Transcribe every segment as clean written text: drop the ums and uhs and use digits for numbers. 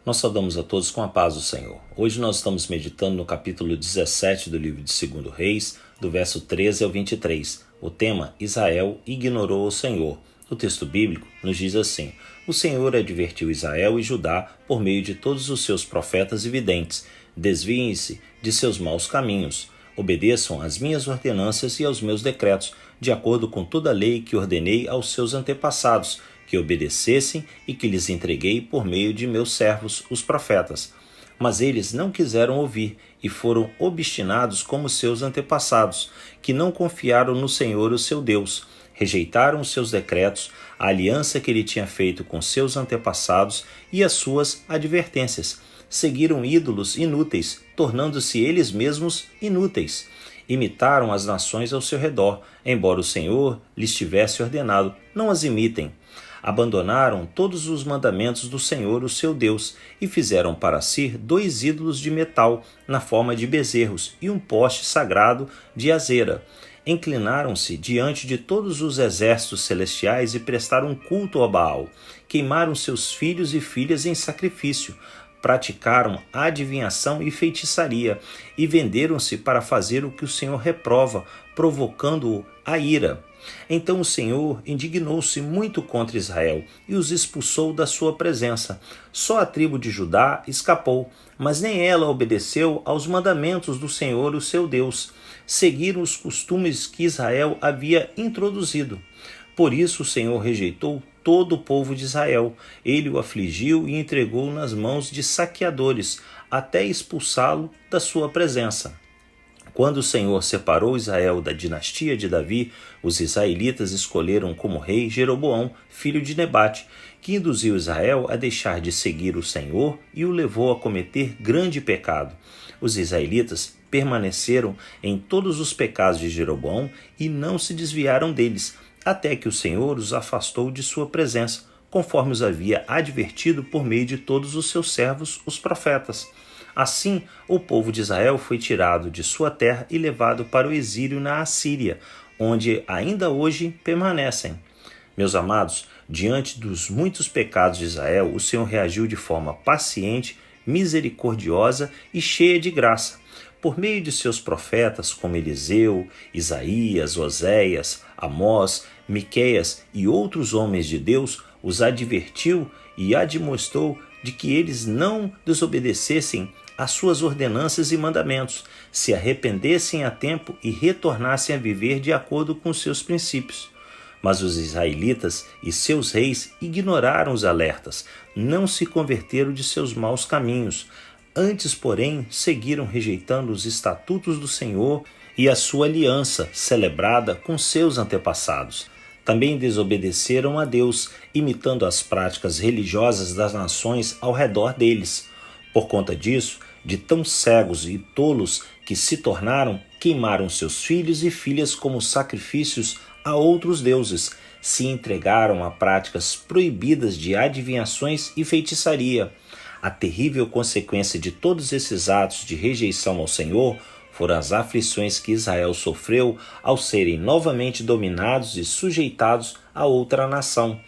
Nós saudamos a todos com a paz do Senhor. Hoje nós estamos meditando no capítulo 17 do livro de 2 Reis, do verso 13 ao 23. O tema: Israel ignorou o Senhor. O texto bíblico nos diz assim: O Senhor advertiu Israel e Judá por meio de todos os seus profetas e videntes. Desviem-se de seus maus caminhos. Obedeçam às minhas ordenanças e aos meus decretos, de acordo com toda a lei que ordenei aos seus antepassados, que obedecessem e que lhes entreguei por meio de meus servos, os profetas. Mas eles não quiseram ouvir e foram obstinados como seus antepassados, que não confiaram no Senhor, o seu Deus. Rejeitaram os seus decretos, a aliança que ele tinha feito com seus antepassados e as suas advertências. Seguiram ídolos inúteis, tornando-se eles mesmos inúteis. Imitaram as nações ao seu redor, embora o Senhor lhes tivesse ordenado: não as imitem. Abandonaram todos os mandamentos do Senhor, o seu Deus, e fizeram para si 2 ídolos de metal, na forma de bezerros, e um poste sagrado de Azera. Inclinaram-se diante de todos os exércitos celestiais e prestaram culto a Baal. Queimaram seus filhos e filhas em sacrifício. Praticaram adivinhação e feitiçaria, e venderam-se para fazer o que o Senhor reprova, provocando-o a ira. Então o Senhor indignou-se muito contra Israel e os expulsou da sua presença. Só a tribo de Judá escapou, mas nem ela obedeceu aos mandamentos do Senhor, o seu Deus. Seguiram os costumes que Israel havia introduzido. Por isso o Senhor rejeitou todo o povo de Israel. Ele o afligiu e entregou nas mãos de saqueadores, até expulsá-lo da sua presença. Quando o Senhor separou Israel da dinastia de Davi, os israelitas escolheram como rei Jeroboão, filho de Nebate, que induziu Israel a deixar de seguir o Senhor e o levou a cometer grande pecado. Os israelitas permaneceram em todos os pecados de Jeroboão e não se desviaram deles, até que o Senhor os afastou de sua presença, conforme os havia advertido por meio de todos os seus servos, os profetas. Assim, o povo de Israel foi tirado de sua terra e levado para o exílio na Assíria, onde ainda hoje permanecem. Meus amados, diante dos muitos pecados de Israel, o Senhor reagiu de forma paciente, misericordiosa e cheia de graça. Por meio de seus profetas como Eliseu, Isaías, Oséias, Amós, Miqueias e outros homens de Deus, os advertiu e admoestou de que eles não desobedecessem às suas ordenanças e mandamentos, se arrependessem a tempo e retornassem a viver de acordo com seus princípios. Mas os israelitas e seus reis ignoraram os alertas, não se converteram de seus maus caminhos. Antes, porém, seguiram rejeitando os estatutos do Senhor e a sua aliança celebrada com seus antepassados. Também desobedeceram a Deus, imitando as práticas religiosas das nações ao redor deles. Por conta disso, de tão cegos e tolos que se tornaram, queimaram seus filhos e filhas como sacrifícios a outros deuses, se entregaram a práticas proibidas de adivinhações e feitiçaria. A terrível consequência de todos esses atos de rejeição ao Senhor foram as aflições que Israel sofreu ao serem novamente dominados e sujeitados a outra nação.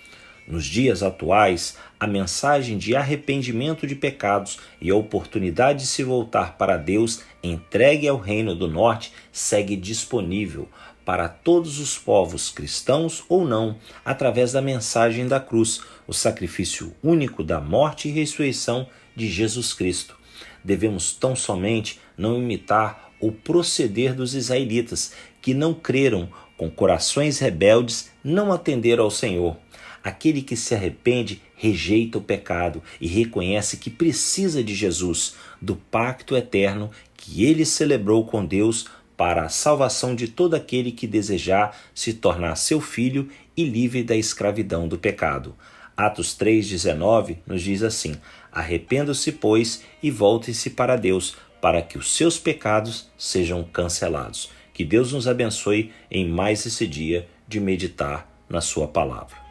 Nos dias atuais, a mensagem de arrependimento de pecados e a oportunidade de se voltar para Deus, entregue ao Reino do Norte, segue disponível para todos os povos, cristãos ou não, através da mensagem da cruz, o sacrifício único da morte e ressurreição de Jesus Cristo. Devemos tão somente não imitar o proceder dos israelitas, que não creram, com corações rebeldes, não atenderam ao Senhor. Aquele que se arrepende rejeita o pecado e reconhece que precisa de Jesus, do pacto eterno que ele celebrou com Deus para a salvação de todo aquele que desejar se tornar seu filho e livre da escravidão do pecado. Atos 3,19 nos diz assim: Arrependam-se, pois, e voltem-se para Deus, para que os seus pecados sejam cancelados. Que Deus nos abençoe em mais esse dia de meditar na sua palavra.